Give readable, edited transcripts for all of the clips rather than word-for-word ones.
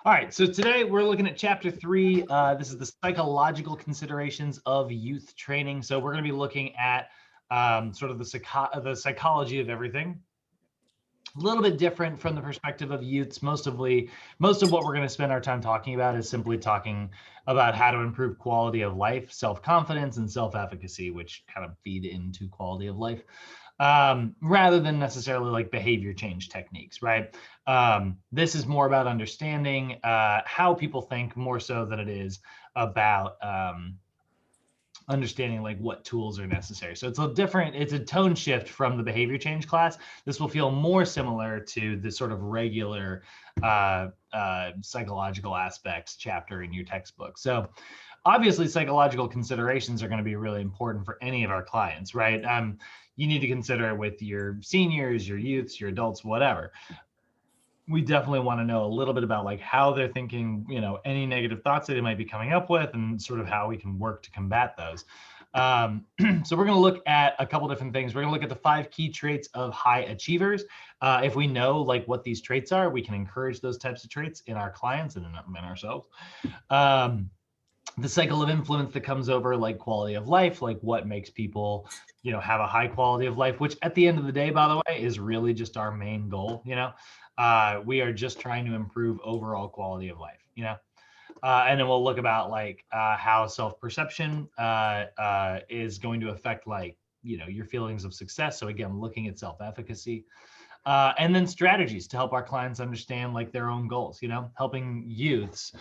All right, so today we're looking at chapter 3. This is the psychological considerations of youth training. So we're going to be looking at sort of the psychology of everything. A little bit different from the perspective of youths. Most of what we're going to spend our time talking about is simply talking about how to improve quality of life, self-confidence, and self-efficacy, which kind of feed into quality of life, rather than necessarily like behavior change techniques, right? This is more about understanding how people think more so than it is about understanding like what tools are necessary. So it's a tone shift from the behavior change class. This will feel more similar to the sort of regular psychological aspects chapter in your textbook. So obviously psychological considerations are going to be really important for any of our clients, right? You need to consider it with your seniors, your youths, your adults, whatever. We definitely want to know a little bit about like how they're thinking, any negative thoughts that they might be coming up with, and sort of how we can work to combat those. So we're going to look at a couple different things. We're going to look at the 5 key traits of high achievers. If we know like what these traits are, we can encourage those types of traits in our clients and in ourselves. The cycle of influence that comes over like quality of life, like what makes people, have a high quality of life, which at the end of the day, by the way, is really just our main goal. We are just trying to improve overall quality of life, and then we'll look about like how self-perception is going to affect like, your feelings of success. So again, looking at self-efficacy. And then strategies to help our clients understand like their own goals, helping youths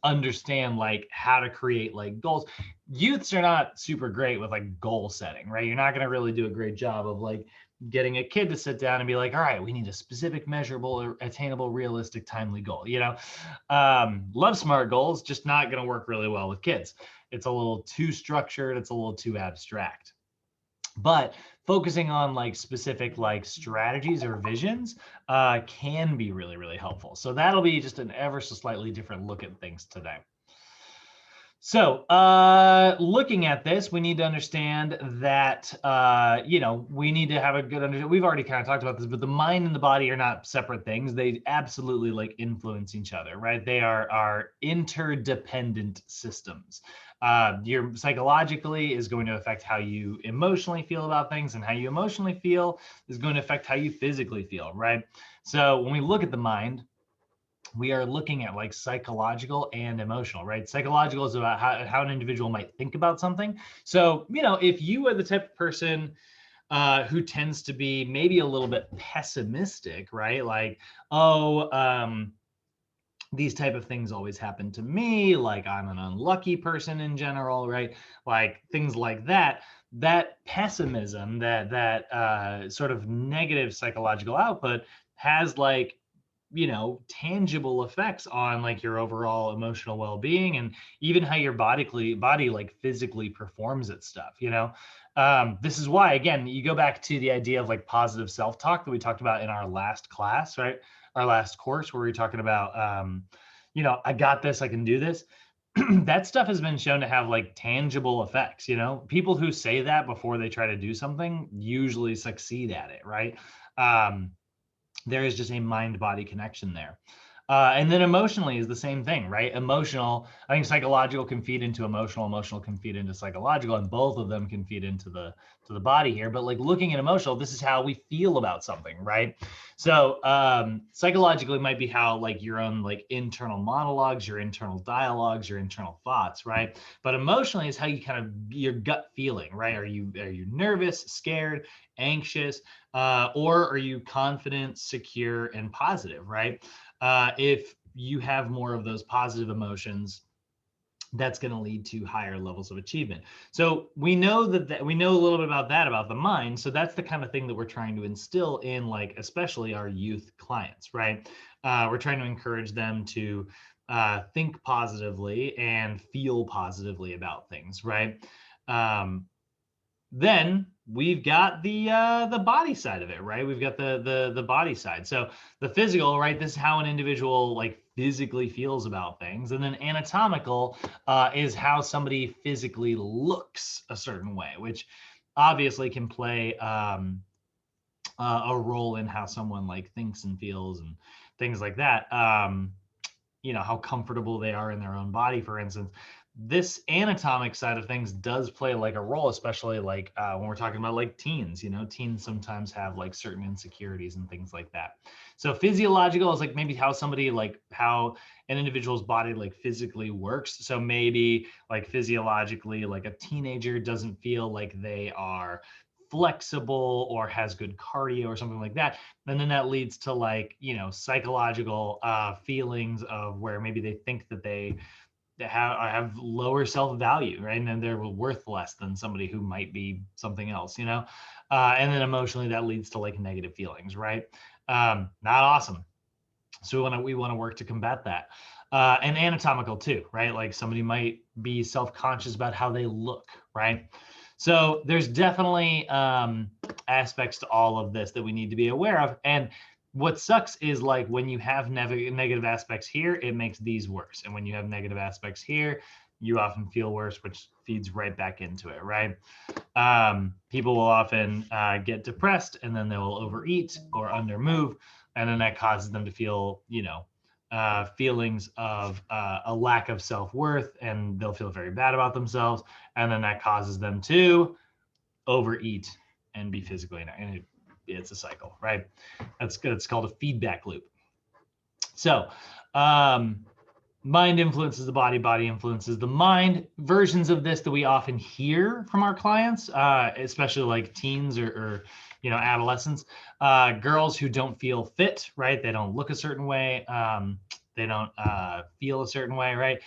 understand like how to create like goals. Youths are not super great with like goal setting, right? You're not going to really do a great job of like getting a kid to sit down and be like, all right, we need a specific, measurable, or attainable, realistic, timely goal. Love smart goals, just not going to work really well with kids. It's a little too structured. It's a little too abstract. But focusing on like specific like strategies or visions can be really, really helpful. So that'll be just an ever so slightly different look at things today. So looking at this, we need to understand that, we need to have a good understanding. We've already kind of talked about this, but the mind and the body are not separate things. They absolutely like influence each other, right? They are interdependent systems. Your psychologically is going to affect how you emotionally feel about things, and how you emotionally feel is going to affect how you physically feel, right? So when we look at the mind, we are looking at like psychological and emotional, right? Psychological is about how an individual might think about something. So, if you are the type of person who tends to be maybe a little bit pessimistic, right? Like, these type of things always happen to me, like I'm an unlucky person in general, right? Like things like that. That pessimism, that sort of negative psychological output has like, tangible effects on like your overall emotional well-being, and even how your body like physically performs its stuff. This is why, again, you go back to the idea of like positive self-talk that we talked about in our last class, right? Our last course, where we were talking about, I got this, I can do this. That stuff has been shown to have like tangible effects. People who say that before they try to do something usually succeed at it, right? There is just a mind-body connection there. And then emotionally is the same thing, right? Emotional, I think psychological can feed into emotional can feed into psychological, and both of them can feed into the body here. But like looking at emotional, this is how we feel about something, right? So psychologically might be how like your own like internal monologues, your internal dialogues, your internal thoughts, right? But emotionally is how you kind of your gut feeling, right? Are you nervous, scared, anxious, or are you confident, secure, and positive, right? If you have more of those positive emotions, that's going to lead to higher levels of achievement. So we know that we know a little bit about that, about the mind. So that's the kind of thing that we're trying to instill in like, especially our youth clients, right? We're trying to encourage them to think positively and feel positively about things, right? Then we've got the body side of it, right? We've got the body side. So the physical, right? This is how an individual like physically feels about things. And then anatomical is how somebody physically looks a certain way, which obviously can play a role in how someone like thinks and feels and things like that. how comfortable they are in their own body, for instance. This anatomic side of things does play like a role, especially like when we're talking about like teens. Teens sometimes have like certain insecurities and things like that. So physiological is like maybe how an individual's body like physically works. So maybe like physiologically, like a teenager doesn't feel like they are flexible or has good cardio or something like that. And then that leads to like psychological feelings of where maybe they think that they have lower self-value, right? And then they're worth less than somebody who might be something else, and then emotionally that leads to like negative feelings, right? Not awesome. So we want to work to combat that. And anatomical too, right? Like somebody might be self-conscious about how they look, right? So there's definitely aspects to all of this that we need to be aware of. And what sucks is like when you have negative aspects here, it makes these worse. And when you have negative aspects here, you often feel worse, which feeds right back into it, right? People will often get depressed and then they will overeat or undermove. And then that causes them to feel, feelings of a lack of self-worth, and they'll feel very bad about themselves. And then that causes them to overeat and be physically, and it's a cycle, right? That's good. It's called a feedback loop. So, mind influences the body, body influences the mind. Versions of this that we often hear from our clients, especially like teens or adolescents, girls who don't feel fit, right? They don't look a certain way. They don't feel a certain way, right?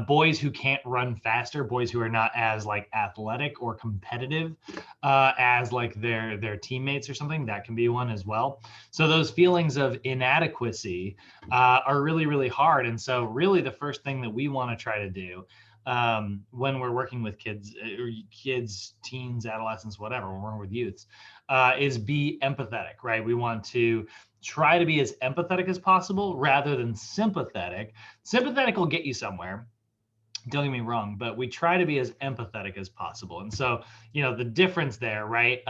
Boys who can't run faster, boys who are not as like athletic or competitive as like their teammates or something, that can be one as well. So those feelings of inadequacy are really, really hard. And so really the first thing that we want to try to do when we're working with kids, teens, adolescents, whatever, when we're working with youths, is be empathetic, right? We want to try to be as empathetic as possible rather than sympathetic. Sympathetic will get you somewhere, don't get me wrong, but we try to be as empathetic as possible. And so, the difference there, right?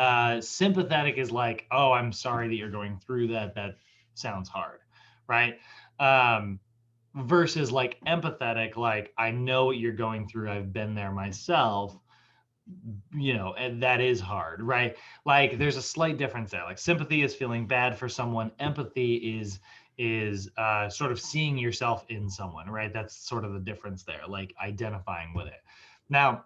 Sympathetic is like, oh, I'm sorry that you're going through that. That sounds hard, right? Versus like empathetic, like, I know what you're going through. I've been there myself, and that is hard, right? Like there's a slight difference there. Like sympathy is feeling bad for someone. Empathy is sort of seeing yourself in someone, right? That's sort of the difference there, like identifying with it. Now,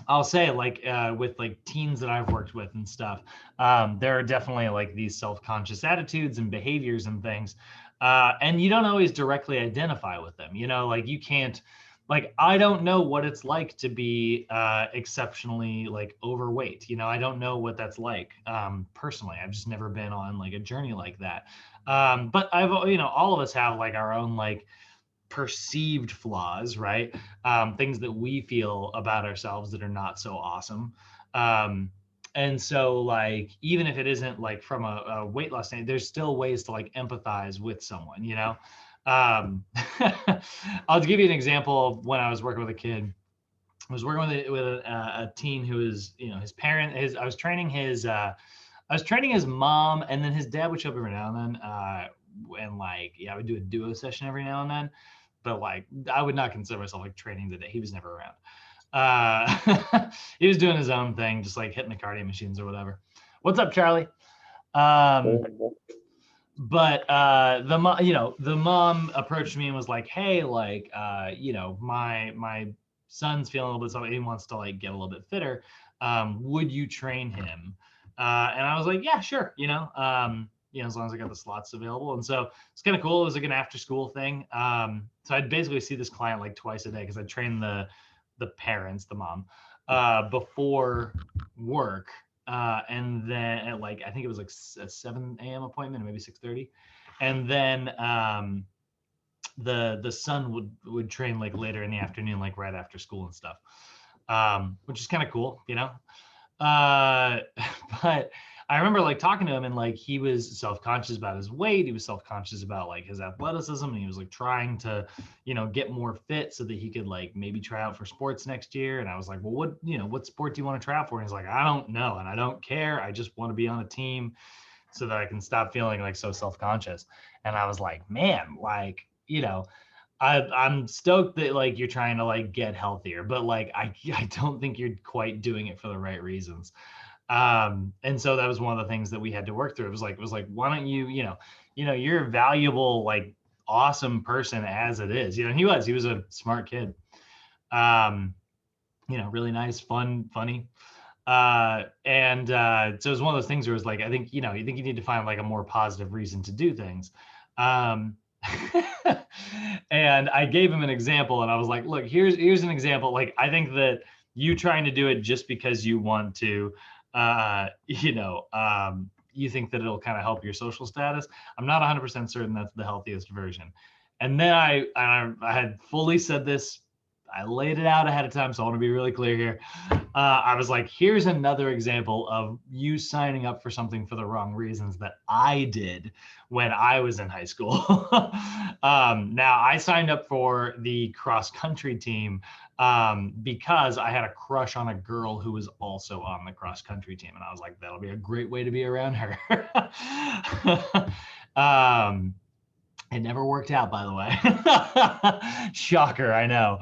I'll say like with like teens that I've worked with and stuff, there are definitely like these self-conscious attitudes and behaviors and things. And you don't always directly identify with them, like you can't, like, I don't know what it's like to be exceptionally like overweight. I don't know what that's like personally. I've just never been on like a journey like that. But all of us have like our own like perceived flaws, right? Things that we feel about ourselves that are not so awesome. And so like, even if it isn't like from a weight loss standpoint, there's still ways to like empathize with someone, I'll give you an example of when I was working with a kid. I was working with a teen who was, I was training his mom, and then his dad would show up every now and then. And like, I would do a duo session every now and then, but like, I would not consider myself like training the day. He was never around. He was doing his own thing, just like hitting the cardio machines or whatever. What's up, Charlie? But the mom approached me and was like, hey, like, my son's feeling a little bit something. He wants to like get a little bit fitter. Would you train him? And I was like, yeah, sure. As long as I got the slots available. And so it's kind of cool. It was like an after school thing. So I'd basically see this client like twice a day because I trained the parents, the mom, before work. And then at like, I think it was like a 7 a.m. appointment, or maybe 6:30. And then the son would train like later in the afternoon, like right after school and stuff, which is kind of cool, but I remember like talking to him, and like he was self-conscious about his weight. He was self-conscious about like his athleticism, and he was like trying to, get more fit so that he could like maybe try out for sports next year. And I was like, well, what sport do you want to try out for? And he's like, I don't know, and I don't care. I just want to be on a team so that I can stop feeling like so self-conscious. And I was like, man, like, I'm stoked that like you're trying to like get healthier, but like I don't think you're quite doing it for the right reasons. And so that was one of the things that we had to work through. It was like why don't you're a valuable, like awesome person as it is. He was a smart kid. Um, really nice, fun, funny. And so it was one of those things where it was like, I think, you think you need to find like a more positive reason to do things. Um, and I gave him an example and I was like, look, here's an example. Like, I think that you trying to do it just because you want to, you think that it'll kind of help your social status. I'm not 100% certain that's the healthiest version. And then I had fully said this. I laid it out ahead of time, so I want to be really clear here. I was like, here's another example of you signing up for something for the wrong reasons that I did when I was in high school. Now, I signed up for the cross country team because I had a crush on a girl who was also on the cross country team. And I was like, that'll be a great way to be around her. It never worked out, by the way. Shocker, I know.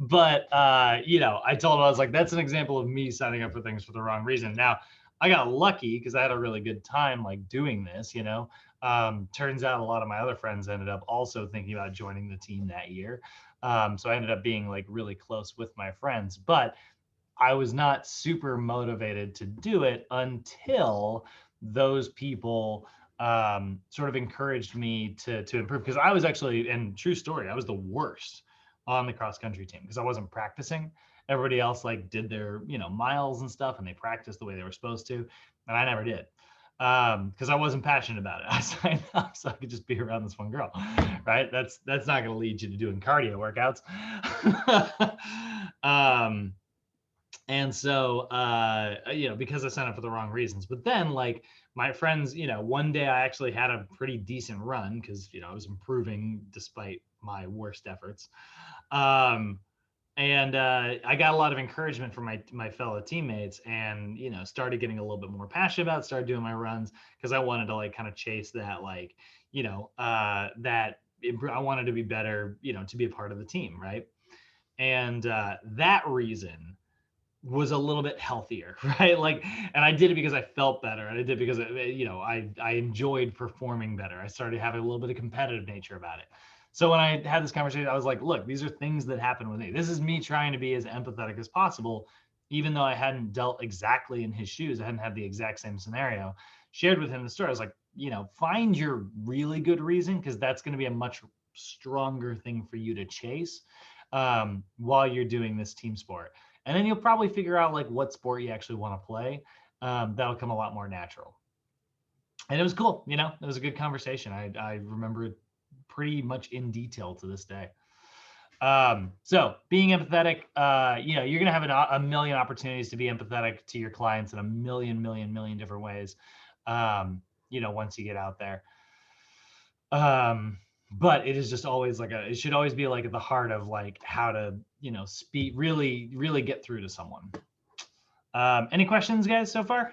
But I told him, I was like, that's an example of me signing up for things for the wrong reason. Now, I got lucky because I had a really good time like doing this. Turns out a lot of my other friends ended up also thinking about joining the team that year. So I ended up being like really close with my friends, but I was not super motivated to do it until those people sort of encouraged me to improve, because I was actually, and true story, I was the worst on the cross country team because I wasn't practicing. Everybody else like did their miles and stuff, and they practiced the way they were supposed to, and I never did because I wasn't passionate about it. I signed up so I could just be around this one girl, right? That's not going to lead you to doing cardio workouts. And so because I signed up for the wrong reasons. But then like my friends, one day I actually had a pretty decent run because I was improving despite my worst efforts. And I got a lot of encouragement from my fellow teammates, and started getting a little bit more passionate about it, started doing my runs because I wanted to like kind of chase that, like I wanted to be better, to be a part of the team, right? And that reason was a little bit healthier, right? Like, and I did it because I felt better, and I did it because I enjoyed performing better. I started having a little bit of competitive nature about it. So when I had this conversation, I was like, look, these are things that happen with me. This is me trying to be as empathetic as possible, even though I hadn't dealt exactly in his shoes. I hadn't had the exact same scenario. Shared with him the story. I was like, find your really good reason, because that's going to be a much stronger thing for you to chase while you're doing this team sport. And then you'll probably figure out like what sport you actually want to play. That'll come a lot more natural. And it was cool. It was a good conversation. I remember it pretty much in detail to this day. So being empathetic, you're going to have a million opportunities to be empathetic to your clients in a million different ways. Once you get out there. But it is just always like it should always be like at the heart of like how to, speak, really get through to someone. Any questions, guys, so far?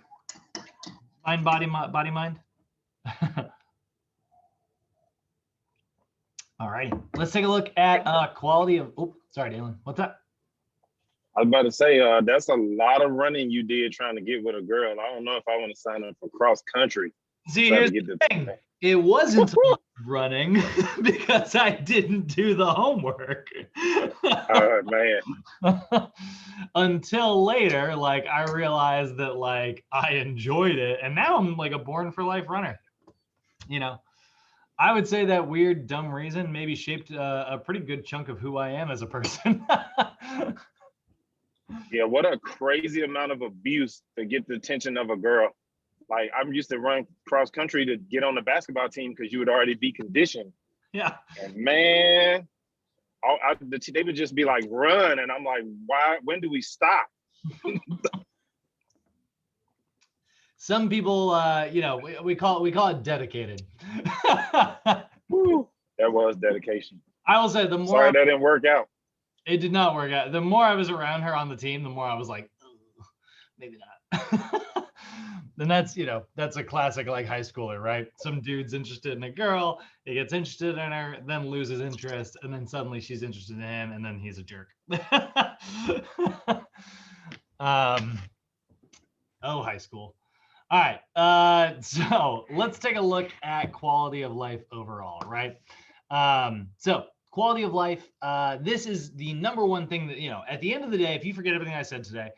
Mind, body, mind. All right, let's take a look at quality of. Oh, sorry, Dalen. What's up? I was about to say, that's a lot of running you did trying to get with a girl. I don't know if I want to sign up for cross country. See, here's the thing. It wasn't running because I didn't do the homework. Man. Until later, like I realized that like I enjoyed it, and now I'm like a born for life runner. I would say that weird, dumb reason maybe shaped a pretty good chunk of who I am as a person. Yeah, what a crazy amount of abuse to get the attention of a girl. Like, I'm used to run cross country to get on the basketball team because you would already be conditioned. Yeah. And man, they would just be like, run. And I'm like, why? When do we stop? Some people, we call it dedicated. Woo, that was dedication. I will say the more. Sorry, that didn't work out. It did not work out. The more I was around her on the team, the more I was like, maybe not. then that's, that's a classic like high schooler, right? Some dude's interested in a girl, he gets interested in her, then loses interest, and then suddenly she's interested in him, and then he's a jerk. um, oh, high school. All right. So let's take a look at quality of life overall, right? So quality of life, this is the number one thing that, at the end of the day, if you forget everything I said today,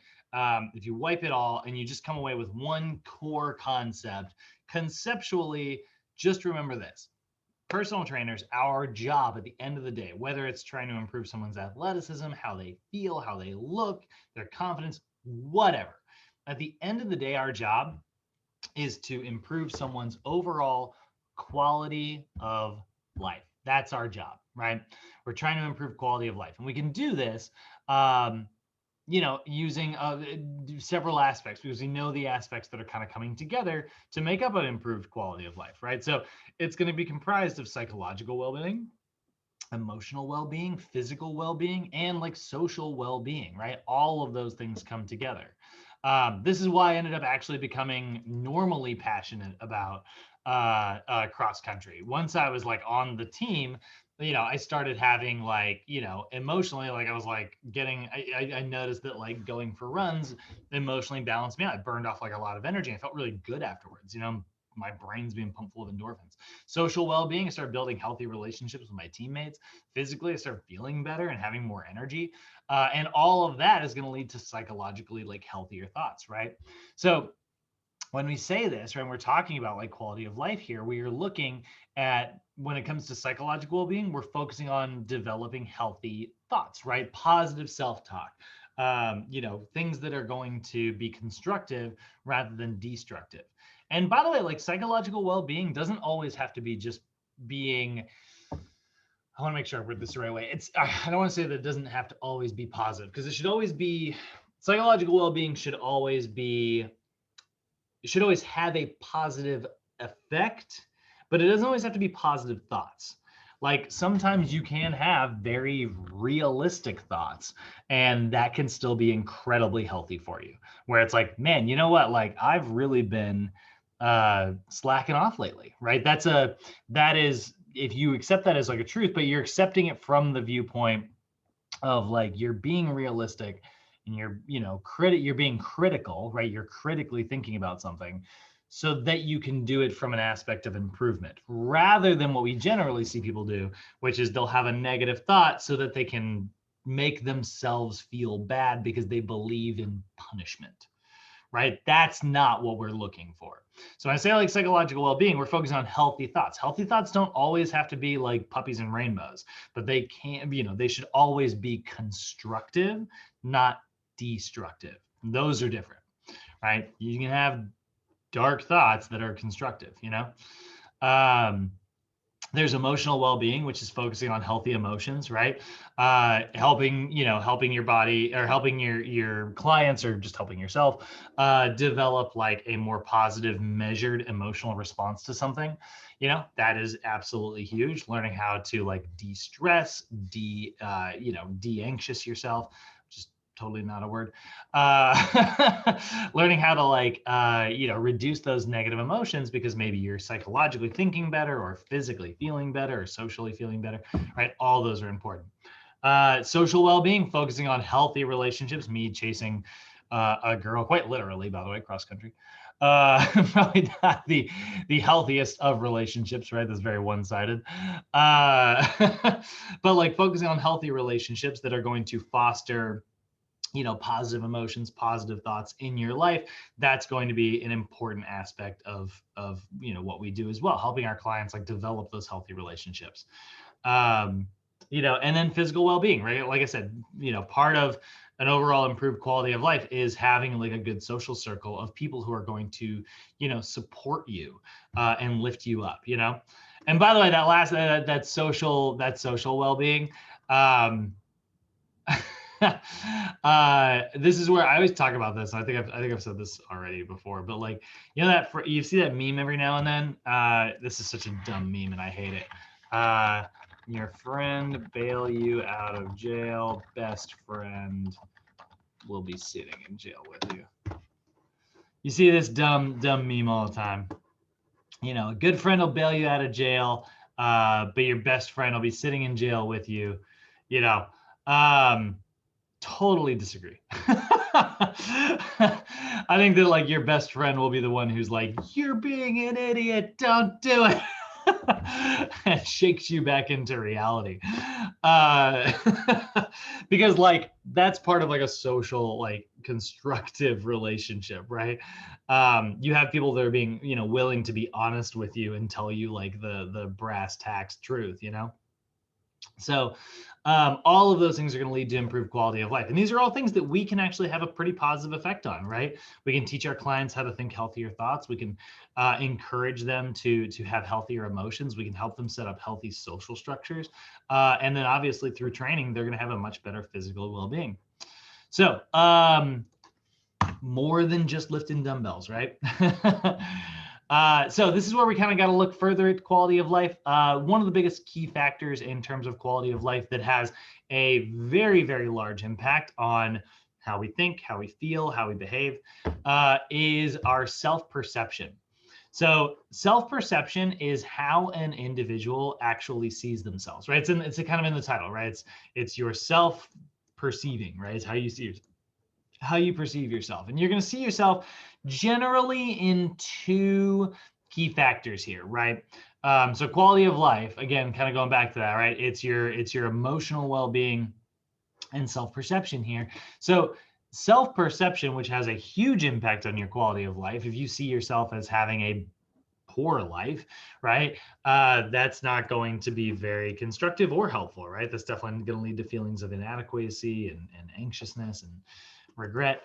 if you wipe it all and you just come away with one core concept, conceptually, just remember this. Personal trainers, our job at the end of the day, whether it's trying to improve someone's athleticism, how they feel, how they look, their confidence, whatever. At the end of the day, our job is to improve someone's overall quality of life. That's our job, right? We're trying to improve quality of life. And we can do this, using several aspects, because we know the aspects that are kind of coming together to make up an improved quality of life, right? So it's going to be comprised of psychological well-being, emotional well-being, physical well-being, and like social well-being, right? All of those things come together. This is why I ended up actually becoming normally passionate about cross country. Once I was like on the team, I started having like, emotionally, like I was like getting, I noticed that like going for runs emotionally balanced me out. I burned off like a lot of energy. I felt really good afterwards, my brain's being pumped full of endorphins. Social well-being, I started building healthy relationships with my teammates. Physically, I started feeling better and having more energy. And all of that is going to lead to psychologically like healthier thoughts, right? So when we say this, right, we're talking about like quality of life here, we are looking at, when it comes to psychological well-being, we're focusing on developing healthy thoughts, right? Positive self-talk, things that are going to be constructive rather than destructive. And by the way, like psychological well-being doesn't always have to be just being, I want to make sure I word this the right way. I don't want to say that it doesn't have to always be positive, because it should always be, psychological well-being should always have a positive effect, but it doesn't always have to be positive thoughts. Like sometimes you can have very realistic thoughts, and that can still be incredibly healthy for you, where it's like, man, you know what? Like I've really been slacking off lately, right? That is, if you accept that as like a truth, but you're accepting it from the viewpoint of like you're being realistic, and you're being critical, right? You're critically thinking about something so that you can do it from an aspect of improvement, rather than what we generally see people do, which is they'll have a negative thought so that they can make themselves feel bad because they believe in punishment, right? That's not what we're looking for. So when I say like psychological well-being, we're focusing on healthy thoughts. Healthy thoughts don't always have to be like puppies and rainbows, but they can, they should always be constructive, not destructive. Those are different, right? You can have dark thoughts that are constructive, there's emotional well-being, which is focusing on healthy emotions, right? Helping your body, or helping your clients, or just helping yourself develop like a more positive, measured emotional response to something. That is absolutely huge. Learning how to like de-stress, de-anxious yourself, totally not a word. Learning how to like reduce those negative emotions, because maybe you're psychologically thinking better, or physically feeling better, or socially feeling better, right? All those are important. Social well-being, focusing on healthy relationships, me chasing a girl, quite literally, by the way, cross country. Probably not the healthiest of relationships, right? That's very one-sided. But like focusing on healthy relationships that are going to foster positive emotions, positive thoughts in your life. That's going to be an important aspect of what we do as well, helping our clients like develop those healthy relationships. And then physical well-being, right? Like I said, part of an overall improved quality of life is having like a good social circle of people who are going to support you and lift you up. And by the way, that social well-being, this is where I always talk about this. I think I've said this already before, but like, that you see that meme every now and then. This is such a dumb meme and I hate it. Your friend bail you out of jail, best friend will be sitting in jail with you. You see this dumb meme all the time. You know, a good friend will bail you out of jail, but your best friend will be sitting in jail with you. You know, totally disagree. I think that like your best friend will be the one who's like, "You're being an idiot. Don't do it." And shakes you back into reality. Uh, because like that's part of like a social, like constructive relationship, right? You have people that are being, you know, willing to be honest with you and tell you like the brass tacks truth, you know? So all of those things are going to lead to improved quality of life. And these are all things that we can actually have a pretty positive effect on, right? We can teach our clients how to think healthier thoughts. We can encourage them to have healthier emotions. We can help them set up healthy social structures. And then obviously through training, they're going to have a much better physical well-being. So more than just lifting dumbbells, right? So this is where we kind of got to look further at quality of life. One of the biggest key factors in terms of quality of life that has a very, very large impact on how we think, how we feel, how we behave, is our self-perception. So self-perception is how an individual actually sees themselves, right? It's kind of in the title, right? It's your self-perceiving, right? It's how you see yourself, how you perceive yourself. And you're going to see yourself generally in two key factors here, right? So quality of life, again, kind of going back to that, right? It's your emotional well-being and self-perception here. So self-perception, which has a huge impact on your quality of life, if you see yourself as having a poor life, right? That's not going to be very constructive or helpful, right? That's definitely going to lead to feelings of inadequacy and anxiousness and regret.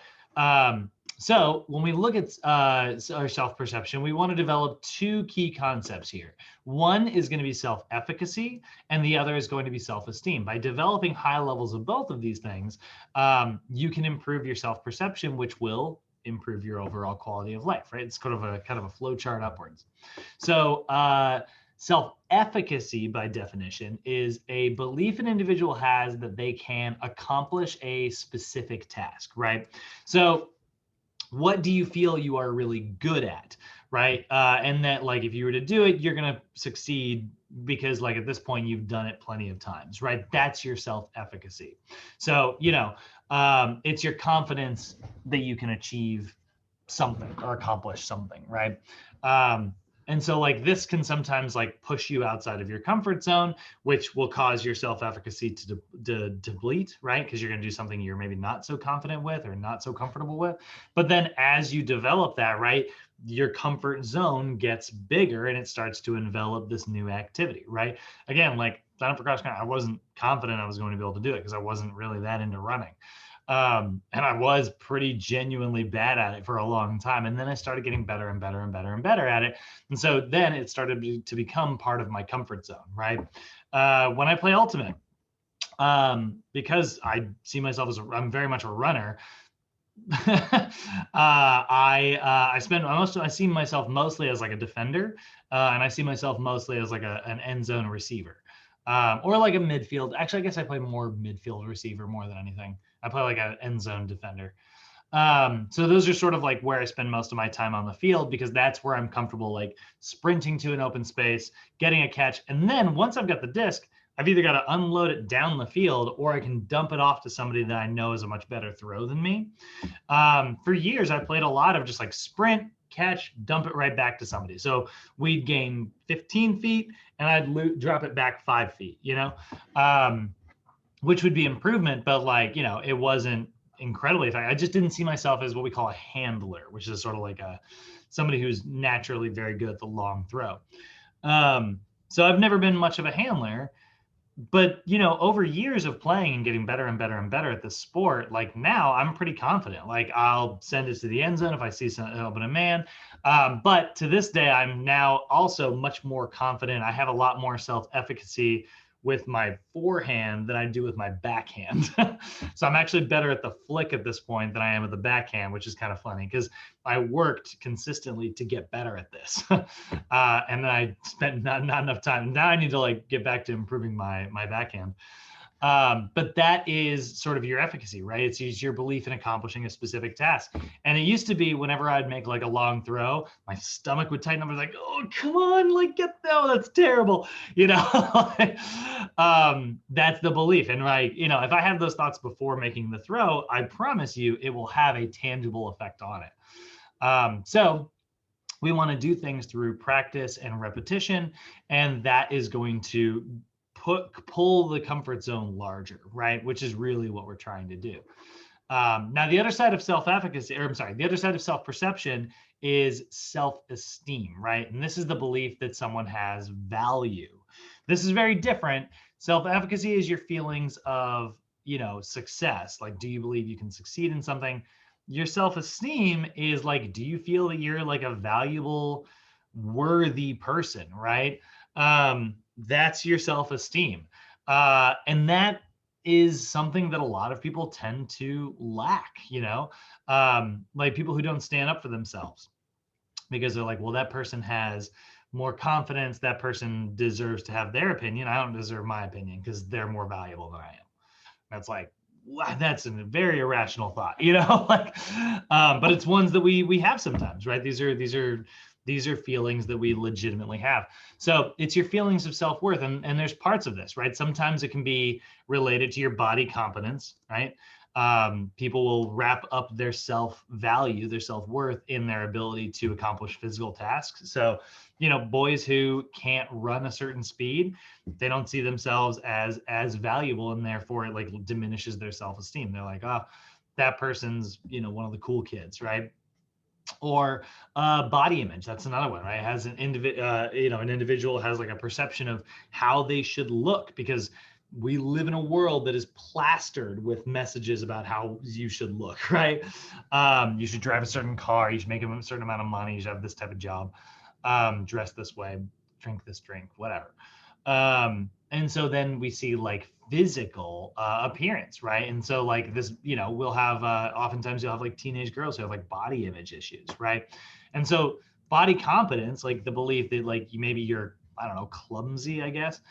So when we look at our self-perception, we want to develop two key concepts here. One is going to be self-efficacy, and the other is going to be self-esteem. By developing high levels of both of these things, you can improve your self-perception, which will improve your overall quality of life, right? It's kind of a flow chart upwards. So self-efficacy, by definition, is a belief an individual has that they can accomplish a specific task, right? So what do you feel you are really good at, right? And that like if you were to do it, you're going to succeed because like at this point you've done it plenty of times, right? That's your self-efficacy. So, you know, it's your confidence that you can achieve something or accomplish something, right? And so like this can sometimes like push you outside of your comfort zone, which will cause your self-efficacy to deplete, right? Because you're going to do something you're maybe not so confident with or not so comfortable with. But then as you develop that, right, your comfort zone gets bigger and it starts to envelop this new activity, right? Again, like sign up for cross country, I wasn't confident I was going to be able to do it because I wasn't really that into running. And I was pretty genuinely bad at it for a long time. And then I started getting better and better and better and better at it. And so then it started to become part of my comfort zone, right? When I play Ultimate, because I see myself as I'm very much a runner. I see myself mostly as like a defender, and I see myself mostly as like an end zone receiver, or like a midfield. Actually, I guess I play more midfield receiver more than anything. I play like an end zone defender. So those are sort of like where I spend most of my time on the field because that's where I'm comfortable, like sprinting to an open space, getting a catch, and then once I've got the disc, I've either got to unload it down the field or I can dump it off to somebody that I know is a much better throw than me. For years, I played a lot of just like sprint, catch, dump it right back to somebody. So we'd gain 15 feet and I'd drop it back 5 feet, you know, which would be improvement, but like, you know, it wasn't incredibly effective. I just didn't see myself as what we call a handler, which is sort of like somebody who's naturally very good at the long throw. So I've never been much of a handler. But you know, over years of playing and getting better and better and better at this sport, like now I'm pretty confident. Like I'll send it to the end zone if I see something open a man. But to this day, I'm now also much more confident. I have a lot more self-efficacy with my forehand than I do with my backhand. So I'm actually better at the flick at this point than I am at the backhand, which is kind of funny because I worked consistently to get better at this. And then I spent not enough time. Now I need to like get back to improving my backhand. But that is sort of your efficacy, right? It's your belief in accomplishing a specific task. And it used to be whenever I'd make like a long throw, my stomach would tighten up. I was like, oh, come on, like get that. Oh, that's terrible. You know, that's the belief. And like, you know, if I have those thoughts before making the throw, I promise you it will have a tangible effect on it. So we want to do things through practice and repetition, and that is going to pull the comfort zone larger, right? Which is really what we're trying to do. Now, the other side of self-efficacy, or I'm sorry, the other side of self-perception is self-esteem, right? And this is the belief that someone has value. This is very different. Self-efficacy is your feelings of, you know, success. Like, do you believe you can succeed in something? Your self-esteem is like, do you feel that you're like a valuable, worthy person, right? That's your self-esteem. And that is something that a lot of people tend to lack, you know, like people who don't stand up for themselves because they're like, well, that person has more confidence. That person deserves to have their opinion. I don't deserve my opinion because they're more valuable than I am. That's like, wow, that's a very irrational thought, you know, like, but it's ones that we have sometimes, right? These are feelings that we legitimately have. So it's your feelings of self-worth. And there's parts of this, right? Sometimes it can be related to your body competence, right? People will wrap up their self-value, their self-worth in their ability to accomplish physical tasks. So, you know, boys who can't run a certain speed, they don't see themselves as valuable, and therefore it like diminishes their self-esteem. They're like, oh, that person's, you know, one of the cool kids, right? Or body image, that's another one, right? It has an you know, an individual has like a perception of how they should look, because we live in a world that is plastered with messages about how you should look, right? You should drive a certain car, you should make a certain amount of money, you should have this type of job, dress this way, drink this drink, whatever. And so then we see like physical appearance, right? And so like this, you know, we'll have oftentimes you'll have like teenage girls who have like body image issues, right? And so body competence, like the belief that like maybe you're, I don't know, clumsy, I guess,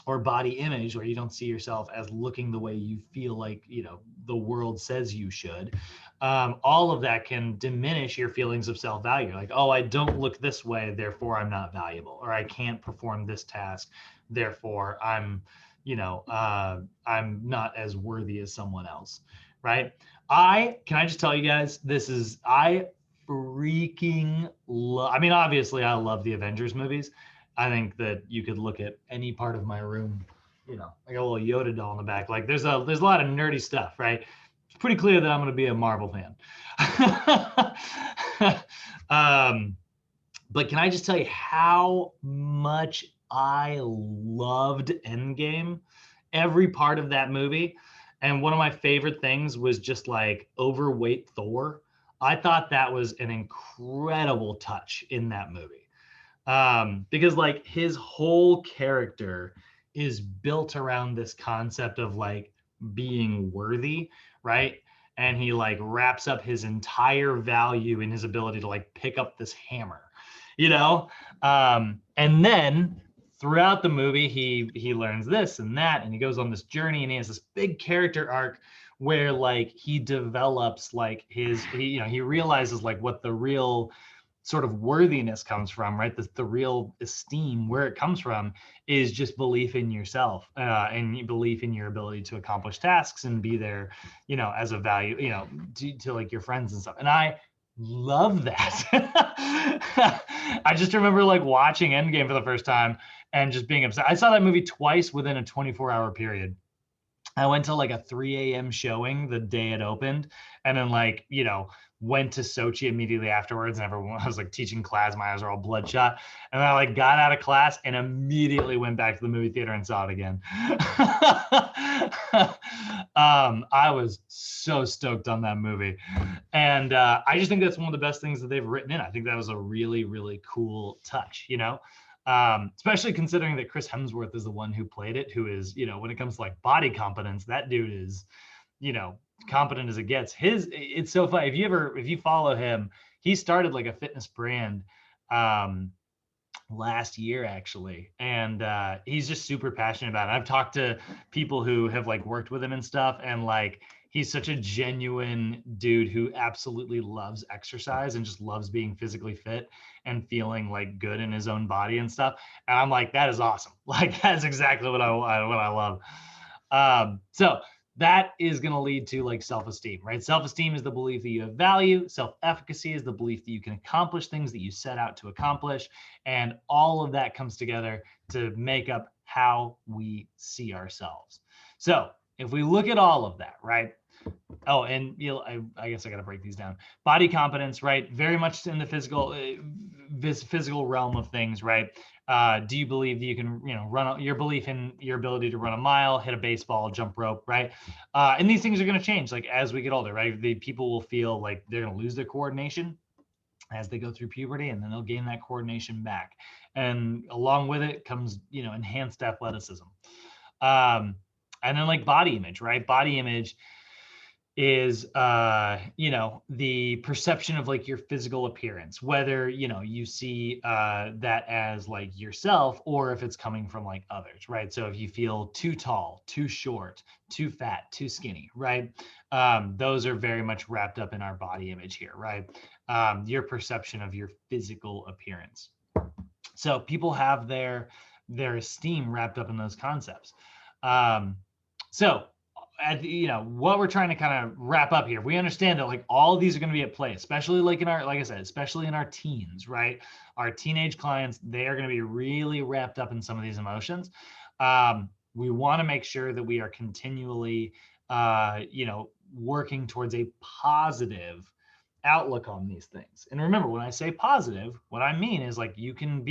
or body image, where you don't see yourself as looking the way you feel like, you know, the world says you should. All of that can diminish your feelings of self-value. Like, oh, I don't look this way, therefore I'm not valuable, or I can't perform this task, therefore I'm, you know, I'm not as worthy as someone else, right? I just tell you guys, I freaking love, I mean, obviously I love the Avengers movies. I think that you could look at any part of my room, you know, like a little Yoda doll in the back. Like there's a lot of nerdy stuff, right? It's pretty clear that I'm going to be a Marvel fan. But can I just tell you how much I loved Endgame? Every part of that movie. And one of my favorite things was just like overweight Thor. I thought that was an incredible touch in that movie, because like his whole character is built around this concept of like being worthy, right? And he like wraps up his entire value in his ability to like pick up this hammer, you know. And then throughout the movie he learns this and that, and he goes on this journey, and he has this big character arc where like he develops like you know, he realizes like what the real sort of worthiness comes from, right? The real esteem, where it comes from, is just belief in yourself, and belief in your ability to accomplish tasks and be there, you know, as a value, you know, to like your friends and stuff. And I love that. I just remember like watching Endgame for the first time and just being upset. I saw that movie twice within a 24-hour period. I went to like a 3 a.m. showing the day it opened, and then like, you know, went to Sochi immediately afterwards, and everyone, I was like teaching class, my eyes are all bloodshot, and then I like got out of class and immediately went back to the movie theater and saw it again. I was so stoked on that movie, and I just think that's one of the best things that they've written in. I think that was a really, really cool touch, you know. Especially considering that Chris Hemsworth is the one who played it, who is, you know, when it comes to like body competence, that dude is, you know, competent as it gets. It's so funny. If you follow him, he started like a fitness brand, last year actually, and he's just super passionate about it. I've talked to people who have like worked with him and stuff, and like he's such a genuine dude who absolutely loves exercise and just loves being physically fit and feeling like good in his own body and stuff. And I'm like, that is awesome. Like that's exactly what I love. So that is going to lead to like self-esteem, right? Self-esteem is the belief that you have value. Self-efficacy is the belief that you can accomplish things that you set out to accomplish. And all of that comes together to make up how we see ourselves. So if we look at all of that, right? Oh, and I guess I got to break these down. Body competence, right? Very much in the physical realm of things, right? Do you believe that you can, run your belief in your ability to run a mile, hit a baseball, jump rope, right? And these things are going to change, like as we get older, right? The people will feel like they're going to lose their coordination as they go through puberty, and then they'll gain that coordination back. And along with it comes, enhanced athleticism. And then like body image, right? Body image is the perception of like your physical appearance, whether you see that as like yourself or if it's coming from like others, right? So if you feel too tall, too short, too fat, too skinny, right? Those are very much wrapped up in our body image here, right? Your perception of your physical appearance. So people have their esteem wrapped up in those concepts. So what we're trying to kind of wrap up here, we understand that like all of these are going to be at play, especially like like I said, especially in our teens, right? Our teenage clients, they are going to be really wrapped up in some of these emotions. We want to make sure that we are continually, working towards a positive outlook on these things. And remember, when I say positive, what I mean is like you can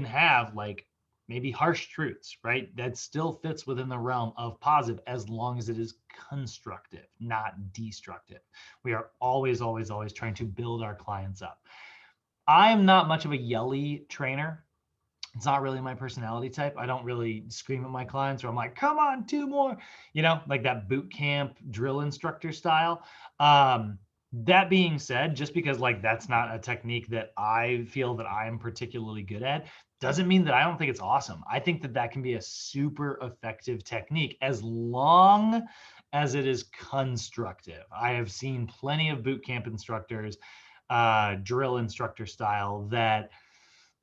have like maybe harsh truths, right? That still fits within the realm of positive as long as it is constructive, not destructive. We are always, always, always trying to build our clients up. I am not much of a yelly trainer. It's not really my personality type. I don't really scream at my clients or I'm like, come on, two more, like that boot camp drill instructor style. That being said, just because like that's not a technique that I feel that I'm particularly good at, doesn't mean that I don't think it's awesome. I think that that can be a super effective technique as long as it is constructive. I have seen plenty of boot camp instructors, drill instructor style, that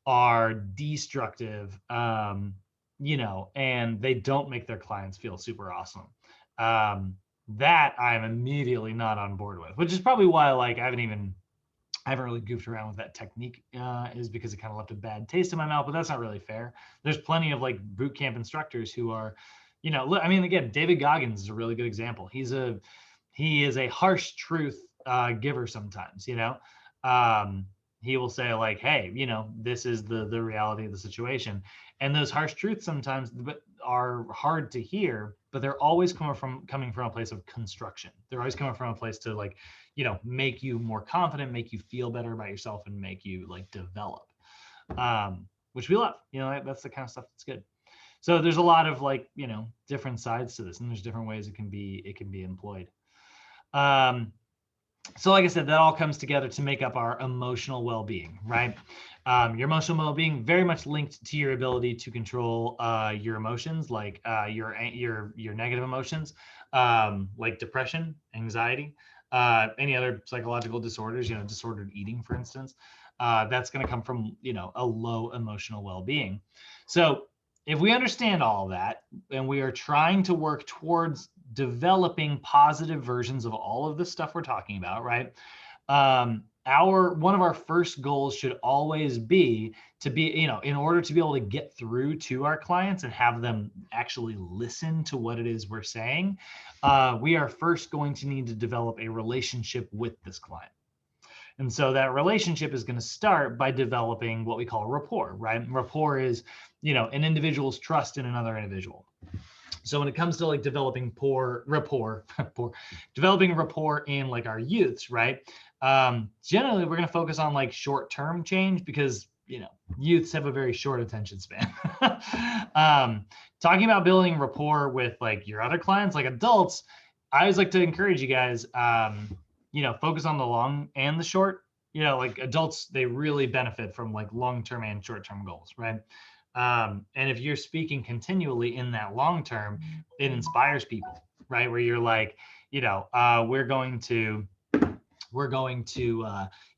are destructive, and they don't make their clients feel super awesome. That I'm immediately not on board with, which is probably why like I haven't really goofed around with that technique, is because it kind of left a bad taste in my mouth, but that's not really fair. There's plenty of like boot camp instructors who are, I mean, again, David Goggins is a really good example. He is a harsh truth giver sometimes, he will say like, hey, this is the reality of the situation. And those harsh truths sometimes are hard to hear, but they're always coming from a place of construction. They're always coming from a place to like, make you more confident, make you feel better about yourself, and make you like develop, which we love. That's the kind of stuff that's good. So there's a lot of like, different sides to this, and there's different ways it can be employed. So like I said, that all comes together to make up our emotional well-being, right? Your emotional well-being very much linked to your ability to control your emotions, like your negative emotions, like depression, anxiety, any other psychological disorders, disordered eating, for instance. That's going to come from, a low emotional well-being. So if we understand all of that, and we are trying to work towards developing positive versions of all of this stuff we're talking about, right? One of our first goals should always be to be, in order to be able to get through to our clients and have them actually listen to what it is we're saying, we are first going to need to develop a relationship with this client. And so that relationship is going to start by developing what we call rapport, right? Rapport is, an individual's trust in another individual. So when it comes to like developing developing rapport in like our youths, right? Generally, we're going to focus on like short-term change because, youths have a very short attention span. Talking about building rapport with like your other clients, like adults, I always like to encourage you guys, focus on the long and the short. you know, like adults, they really benefit from like long-term and short-term goals, right? And if you're speaking continually in that long term, it inspires people, right? Where you're like, you know, we're going to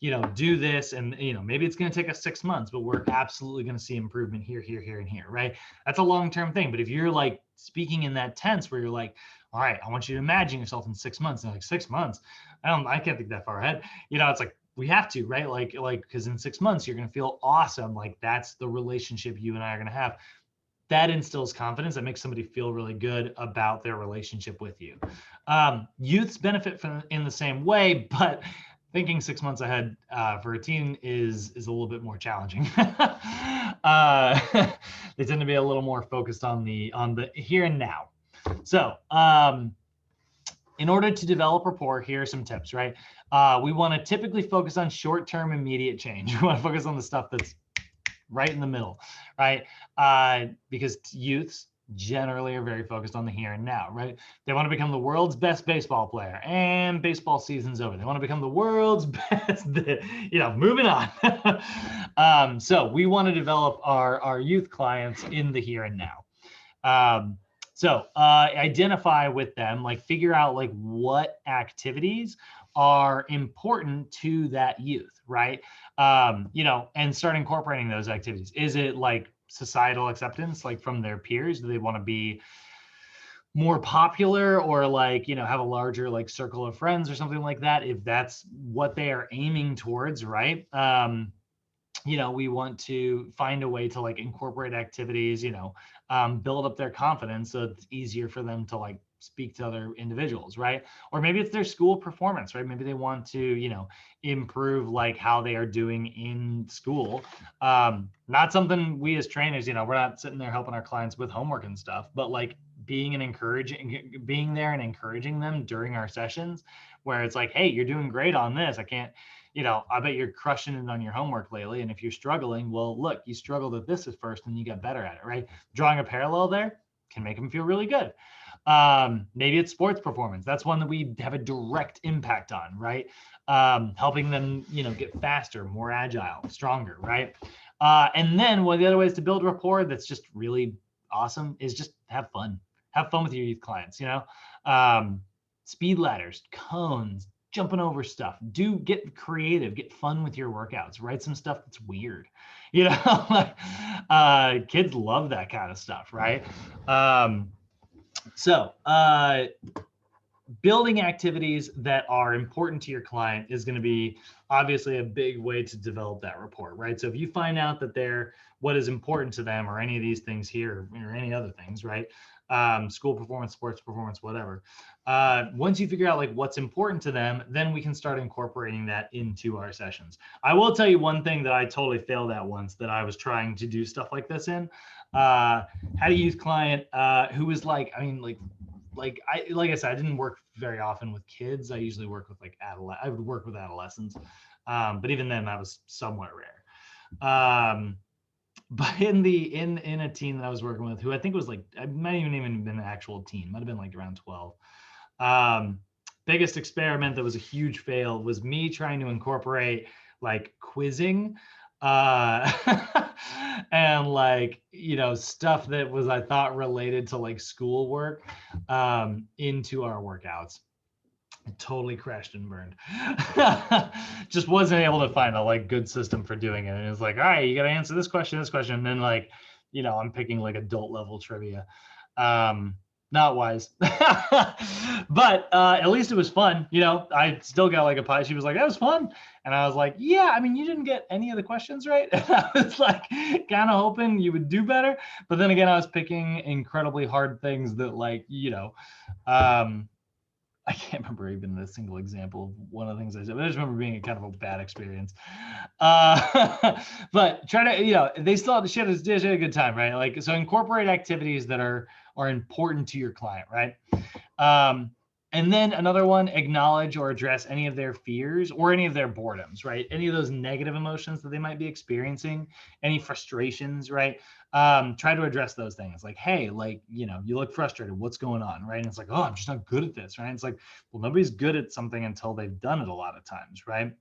you know, do this, and you know, maybe it's going to take us 6 months, but we're absolutely going to see improvement here, here, here, and here, right? That's a long-term thing. But if you're like speaking in that tense where you're like, all right, I want you to imagine yourself in 6 months, and like 6 months, I can't think that far ahead, you know. It's like we have to, right? Like because in 6 months you're going to feel awesome. Like that's the relationship you and I are going to have. That instills confidence. That makes somebody feel really good about their relationship with you. Youths benefit from in the same way, but thinking 6 months ahead for a teen is a little bit more challenging. They tend to be a little more focused on the here and now. So in order to develop rapport, here are some tips, right? We want to typically focus on short-term immediate change. We want to focus on the stuff that's right in the middle, right? Because youths generally are very focused on the here and now, right? They want to become the world's best baseball player, and baseball season's over. They want to become the world's best, you know, moving on. So we want to develop our youth clients in the here and now. So identify with them, like figure out like what activities are important to that youth, right? You know, and start incorporating those activities. Is it like societal acceptance, like from their peers? Do they want to be more popular, or like, you know, have a larger like circle of friends or something like that? If that's what they are aiming towards, right? You know, we want to find a way to like incorporate activities, you know, build up their confidence so it's easier for them to like speak to other individuals, right? Or maybe it's their school performance, right? Maybe they want to, you know, improve like how they are doing in school. Not something we as trainers, you know, we're not sitting there helping our clients with homework and stuff, but like being there and encouraging them during our sessions, where it's like, hey, you're doing great on this. You know, I bet you're crushing it on your homework lately. And if you're struggling, well, look, you struggled at this at first and you got better at it, right? Drawing a parallel there can make them feel really good. Maybe it's sports performance. That's one that we have a direct impact on, right? Helping them, you know, get faster, more agile, stronger, right? And then one of the other ways to build rapport that's just really awesome is just have fun. Have fun with your youth clients, you know? Speed ladders, cones, jumping over stuff. Get creative, get fun with your workouts, write some stuff that's weird, you know. Like kids love that kind of stuff, right? So building activities that are important to your client is going to be obviously a big way to develop that rapport, right? So if you find out that they're what is important to them, or any of these things here, or any other things, right? School performance, sports performance, whatever. Once you figure out like what's important to them, then we can start incorporating that into our sessions. I will tell you one thing that I totally failed at once that I was trying to do stuff like this in. Had a youth client who was like, I mean, like I said, I didn't work very often with kids. I usually work with like I would work with adolescents, but even then that was somewhat rare. But in a team that I was working with, who I think was like, I might even been an actual teen, might have been like around 12. Biggest experiment that was a huge fail was me trying to incorporate like quizzing and like, you know, stuff that was, I thought, related to like schoolwork into our workouts. It totally crashed and burned. Just wasn't able to find a like good system for doing it. And it's like, all right, you got to answer this question, and then like, you know, I'm picking like adult level trivia. Not wise. But at least it was fun. You know, I still got like a pie. She was like, that was fun. And I was like, yeah, I mean, you didn't get any of the questions right. I was like kind of hoping you would do better. But then again, I was picking incredibly hard things that, like, you know, I can't remember even a single example of one of the things I said, but I just remember being a kind of a bad experience. But try to, you know, they still had a good time, right? Like, so incorporate activities that are important to your client, right? And then another one, acknowledge or address any of their fears or any of their boredoms, right? Any of those negative emotions that they might be experiencing, any frustrations, right? Try to address those things. Like, hey, like, you know, you look frustrated. What's going on, right? And it's like, oh, I'm just not good at this, right? It's like, well, nobody's good at something until they've done it a lot of times, right?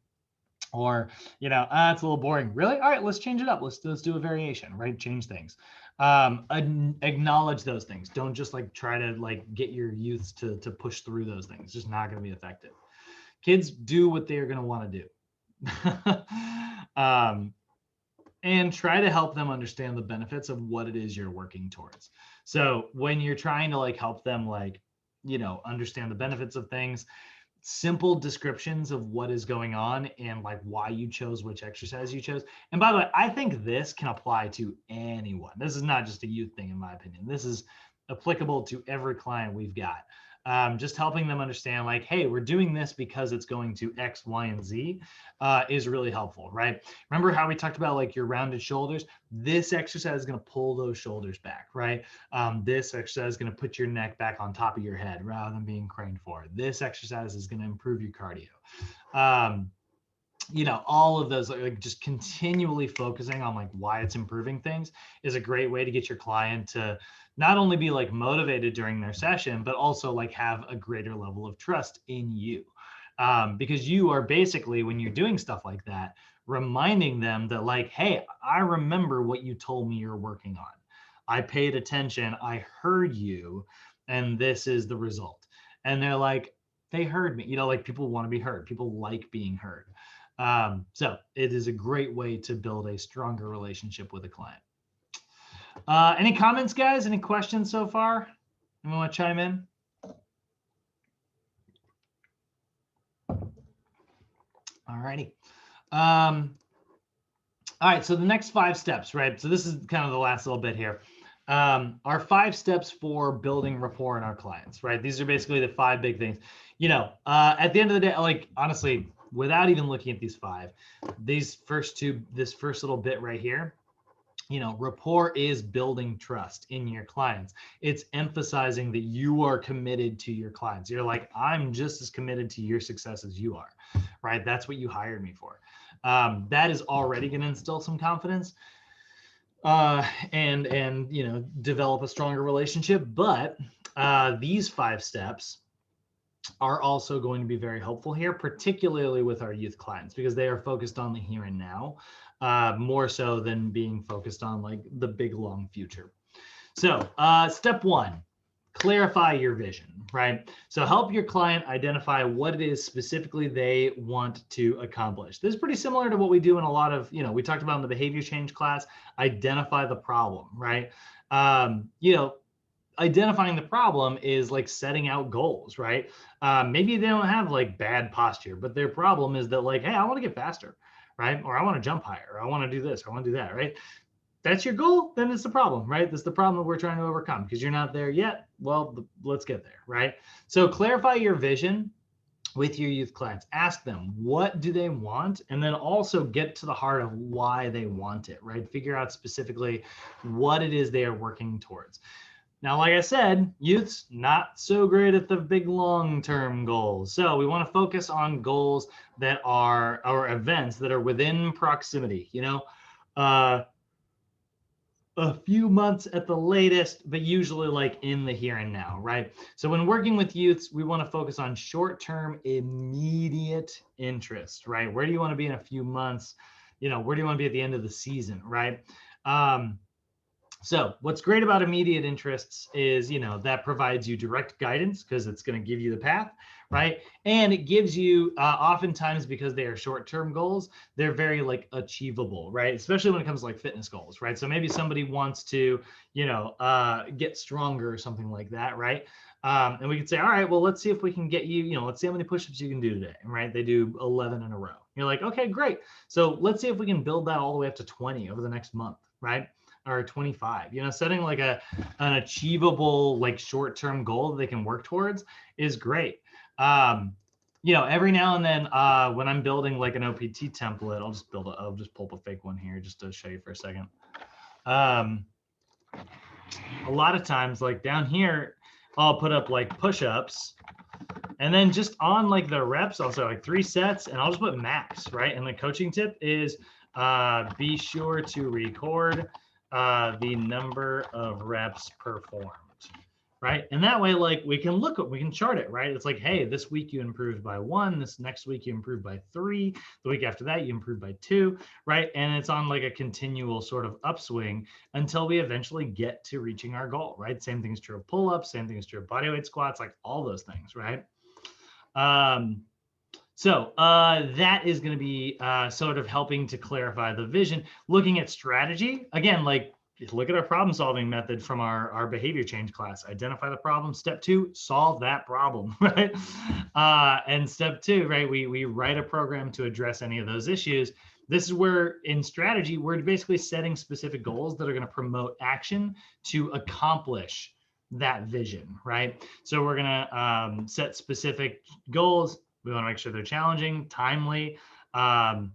Or, it's a little boring. Really? All right, let's change it up. Let's do a variation, right? Change things. Acknowledge those things. Don't just like try to like get your youths to push through those things. It's just not going to be effective. Kids do what they're going to want to do. And try to help them understand the benefits of what it is you're working towards. So when you're trying to like help them like, understand the benefits of things, simple descriptions of what is going on and like why you chose which exercise you chose. And by the way, I think this can apply to anyone. This is not just a youth thing, in my opinion. This is applicable to every client we've got. Just helping them understand like, hey, we're doing this because it's going to X, Y, and Z is really helpful, right? Remember how we talked about like your rounded shoulders? This exercise is going to pull those shoulders back, right? This exercise is going to put your neck back on top of your head rather than being craned forward. This exercise is going to improve your cardio. All of those, like just continually focusing on like why it's improving things is a great way to get your client to not only be like motivated during their session, but also like have a greater level of trust in you. Because you are basically, when you're doing stuff like that, reminding them that like, hey, I remember what you told me you're working on. I paid attention, I heard you, and this is the result. And they're like, they heard me. Like people want to be heard. People like being heard. So it is a great way to build a stronger relationship with a client. Any comments, guys? Any questions so far? Anyone want to chime in? All righty. All right, so the next 5 steps, right? So this is kind of the last little bit here. Our 5 steps for building rapport in our clients, right? These are basically the 5 big things. At the end of the day, like honestly, without even looking at these 5, these first 2, this first little bit right here, rapport is building trust in your clients. It's emphasizing that you are committed to your clients. You're like, I'm just as committed to your success as you are, right? That's what you hired me for. That is already going to instill some confidence and develop a stronger relationship. But these 5 steps are also going to be very helpful here, particularly with our youth clients, because they are focused on the here and now, more so than being focused on like the big long future. So step 1, clarify your vision, right? So help your client identify what it is specifically they want to accomplish. This is pretty similar to what we do in a lot of, we talked about in the behavior change class, identify the problem, right? Identifying the problem is like setting out goals, right? Maybe they don't have like bad posture, but their problem is that like, hey, I want to get faster, right? Or I want to jump higher, or I want to do this, or I want to do that, right? That's your goal, then it's the problem, right? That's the problem that we're trying to overcome because you're not there yet. Well, let's get there, right? So clarify your vision with your youth clients. Ask them, what do they want? And then also get to the heart of why they want it, right? Figure out specifically what it is they are working towards. Now, like I said, youth's not so great at the big long-term goals. So we want to focus on goals that are, or events that are within proximity, a few months at the latest, but usually like in the here and now, right? So when working with youths, we want to focus on short-term, immediate interest, right? Where do you want to be in a few months? Where do you want to be at the end of the season, right? So what's great about immediate interests is, that provides you direct guidance because it's going to give you the path, right? And it gives you, oftentimes because they are short-term goals, they're very like achievable, right? Especially when it comes to like fitness goals, right? So maybe somebody wants to, get stronger or something like that, right? And we could say, all right, well, let's see if we can get you, let's see how many push-ups you can do today, right? They do 11 in a row. You're like, okay, great. So let's see if we can build that all the way up to 20 over the next month, right? Or 25, setting like an achievable, like short-term goal that they can work towards is great. Every now and then when I'm building like an OPT template, I'll just pull up a fake one here just to show you for a second. A lot of times like down here, I'll put up like push-ups and then just on like the reps, also like 3 sets, and I'll just put max, right? And the coaching tip is be sure to record the number of reps performed, right? And that way, like we can chart it, right? It's like, hey, this week you improved by 1, this next week you improved by 3, the week after that you improved by 2, right? And it's on like a continual sort of upswing until we eventually get to reaching our goal, right? Same thing is true of pull-ups, same thing is true of bodyweight squats, like all those things, right? So that is going to be sort of helping to clarify the vision. Looking at strategy, again, like look at our problem solving method from our behavior change class. Identify the problem. Step 2, solve that problem, right? And step 2, right, we write a program to address any of those issues. This is where in strategy, we're basically setting specific goals that are going to promote action to accomplish that vision, right? So we're going to set specific goals. We want to make sure they're challenging, timely, and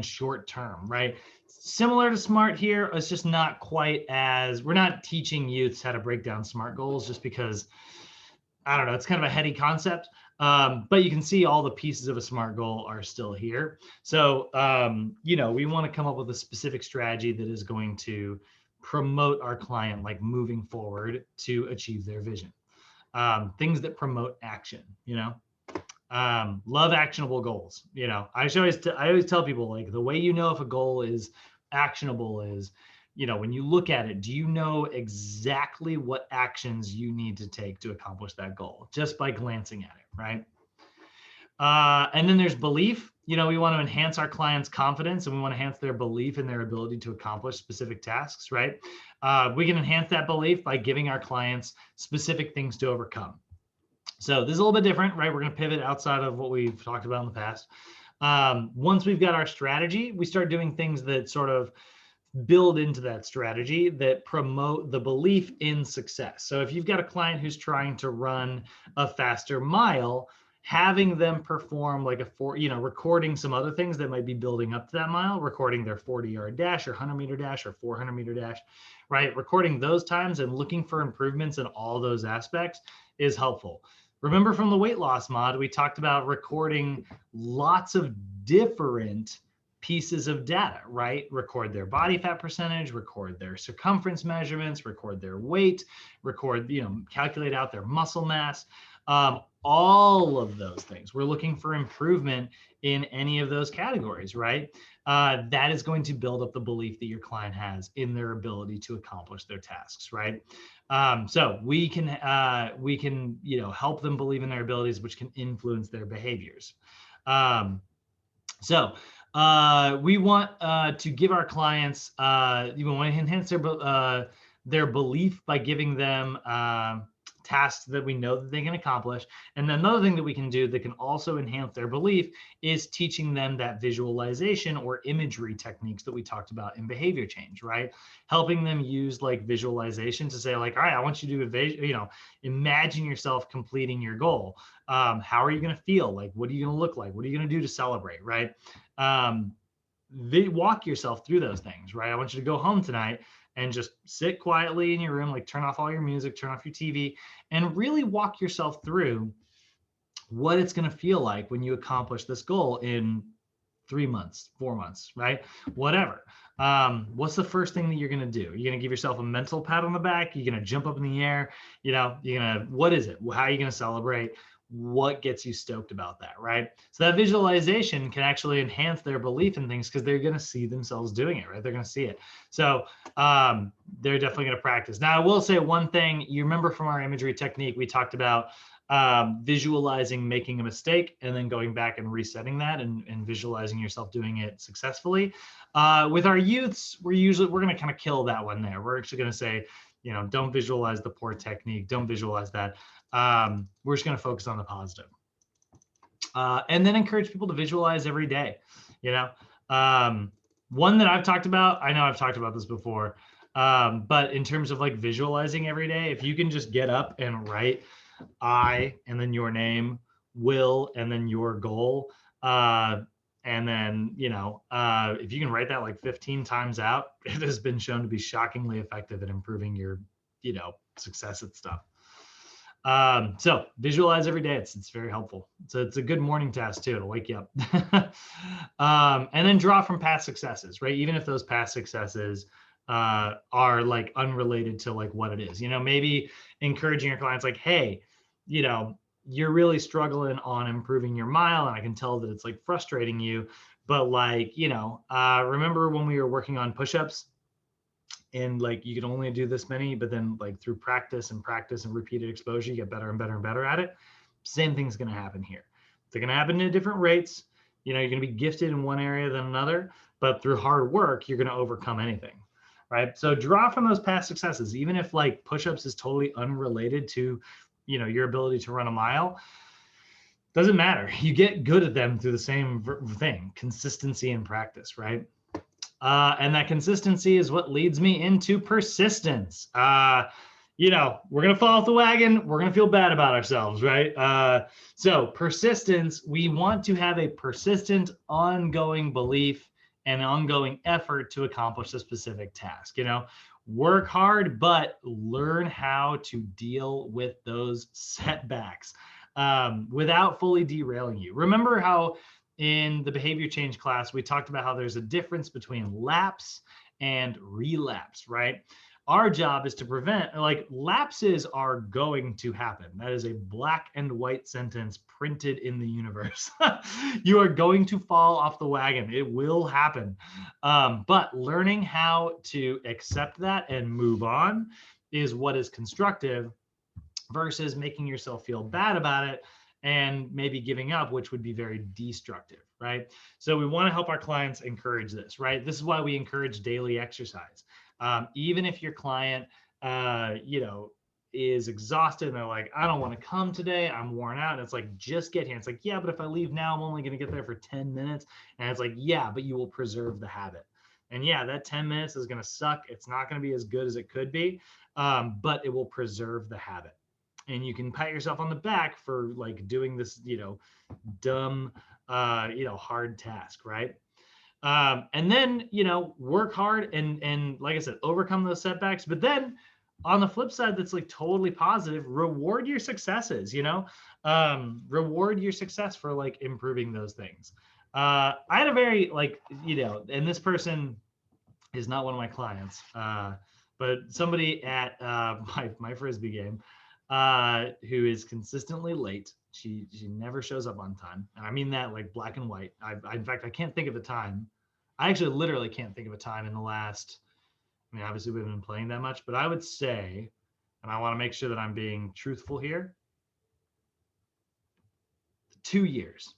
short term, right? Similar to SMART here, it's just not quite as, we're not teaching youths how to break down SMART goals just because, I don't know, it's kind of a heady concept. But you can see all the pieces of a SMART goal are still here. So, you know, we want to come up with a specific strategy that is going to promote our client like moving forward to achieve their vision. Things that promote action, you know. Love actionable goals. You know, I always tell people like the way you know if a goal is actionable is, you know, when you look at it, do you know exactly what actions you need to take to accomplish that goal just by glancing at it, right? And then there's belief. You know, we want to enhance our clients' confidence and we want to enhance their belief in their ability to accomplish specific tasks, right? We can enhance that belief by giving our clients specific things to overcome. So this is a little bit different, right? We're going to pivot outside of what we've talked about in the past. Once we've got our strategy, we start doing things that sort of build into that strategy that promote the belief in success. So if you've got a client who's trying to run a faster mile, having them perform like recording some other things that might be building up to that mile, recording their 40-yard dash or 100-meter dash or 400-meter dash, right? Recording those times and looking for improvements in all those aspects is helpful. Remember from the weight loss mod, we talked about recording lots of different pieces of data, right? Record their body fat percentage, record their circumference measurements, record their weight, record, you know, calculate out their muscle mass, all of those things. We're looking for improvement in any of those categories, right? That is going to build up the belief that your client has in their ability to accomplish their tasks, right? So we can, you know, help them believe in their abilities, which can influence their behaviors. So we want to give our clients, we want to enhance their belief by giving them tasks that we know that they can accomplish. And then another thing that we can do that can also enhance their belief is teaching them that visualization or imagery techniques that we talked about in behavior change, right? Helping them use like visualization to say like, all right, I want you to, you know, imagine yourself completing your goal. How are you going to feel? Like, what are you going to look like? What are you going to do to celebrate, right? Walk yourself through those things, right? I want you to go home tonight and just sit quietly in your room, like turn off all your music, turn off your TV, and really walk yourself through what it's going to feel like when you accomplish this goal in 3 months, 4 months, right? Whatever. What's the first thing that you're going to do? You're going to give yourself a mental pat on the back. You're going to jump up in the air. You know, what is it? How are you going to celebrate? What gets you stoked about that, right? So that visualization can actually enhance their belief in things because they're going to see themselves doing it, right? They're going to see it. So they're definitely going to practice. Now, I will say one thing. You remember from our imagery technique, we talked about visualizing making a mistake and then going back and resetting that and visualizing yourself doing it successfully. With our youths, we're going to kind of kill that one there. We're actually going to say, you know, don't visualize the poor technique. Don't visualize that. We're just going to focus on the positive. And then encourage people to visualize every day. You know, one that I've talked about, I know I've talked about this before, but in terms of like visualizing every day, if you can just get up and write I and then your name, will, and then your goal. And then, you know, if you can write that like 15 times out, it has been shown to be shockingly effective at improving your, you know, success at stuff. So visualize every day. It's very helpful. So it's a good morning task too. It'll wake you up. And then draw from past successes, right? Even if those past successes are like unrelated to like what it is. Maybe encouraging your clients like, hey, you're really struggling on improving your mile, and I can tell that it's like frustrating you. But like, remember when we were working on push-ups and like you could only do this many, but then like through practice and repeated exposure, you get better and better and better at it. Same thing's going to happen here. They're going to happen at different rates. You're going to be gifted in one area than another, but through hard work, you're going to overcome anything. Right. So draw from those past successes, even if like push-ups is totally unrelated to, your ability to run a mile. Doesn't matter. You get good at them through the same thing, consistency and practice, right? And that consistency is what leads me into persistence. We're going to fall off the wagon. We're going to feel bad about ourselves, right? So persistence, we want to have a persistent, ongoing belief and ongoing effort to accomplish a specific task. Work hard, but learn how to deal with those setbacks without fully derailing you. Remember how in the behavior change class, we talked about how there's a difference between lapse and relapse, right? Our job is to prevent, like, lapses are going to happen. That is a black and white sentence printed in the universe. You are going to fall off the wagon. It will happen. But learning how to accept that and move on is what is constructive versus making yourself feel bad about it and maybe giving up, which would be very destructive, right? So we want to help our clients encourage this, right? This is why we encourage daily exercise. Even if your client, is exhausted and they're like, I don't want to come today, I'm worn out. And it's like, just get here. It's like, yeah, but if I leave now, I'm only going to get there for 10 minutes. And it's like, yeah, but you will preserve the habit. And yeah, that 10 minutes is going to suck. It's not going to be as good as it could be, but it will preserve the habit. And you can pat yourself on the back for like doing this, dumb, hard task, right? And then, work hard and like I said, overcome those setbacks. But then on the flip side, that's like totally positive, reward your successes, reward your success for like improving those things. I had a very like, and this person is not one of my clients, but somebody at my Frisbee game who is consistently late. She never shows up on time. And I mean that like black and white. In fact, I can't think of a time. I actually literally can't think of a time in the last, obviously we haven't been playing that much, but I would say, and I want to make sure that I'm being truthful here, 2 years.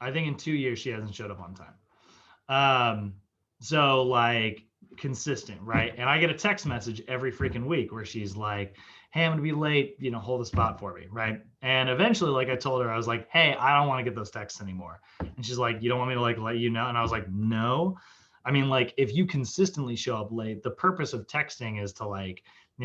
I think in 2 years she hasn't showed up on time. So like consistent, right? And I get a text message every freaking week where she's like, hey, I'm gonna be late, hold a spot for me, right? And eventually, like I told her, I was like, hey, I don't want to get those texts anymore. And she's like, you don't want me to like let you know? And I was like, no. I mean, like if you consistently show up late, the purpose of texting is to like,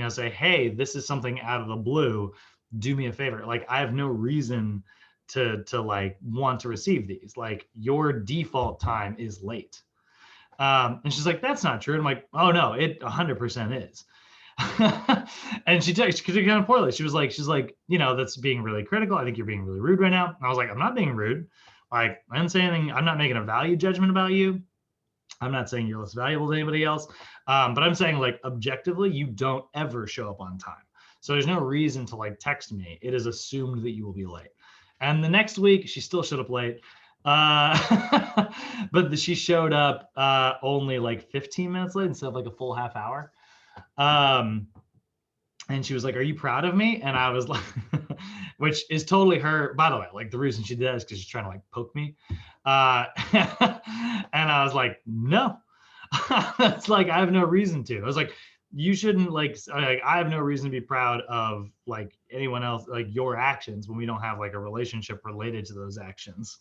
say, hey, this is something out of the blue. Do me a favor. Like I have no reason to like want to receive these. Like your default time is late. And she's like, that's not true. And I'm like, oh no, it 100% is. And she took it kind of poorly. She's like, that's being really critical. I think you're being really rude right now. And I was like, I'm not being rude. Like, I didn't say anything. I'm not making a value judgment about you. I'm not saying you're less valuable than anybody else. But I'm saying like objectively, you don't ever show up on time. So there's no reason to like text me. It is assumed that you will be late. And the next week, she still showed up late. But she showed up only like 15 minutes late instead of like a full half hour. And she was like, are you proud of me? And I was like, which is totally her, by the way, like the reason she did that is because she's trying to like poke me. And I was like, no. It's like, I have no reason to. I was like, you shouldn't like, I have no reason to be proud of like anyone else, like your actions when we don't have like a relationship related to those actions.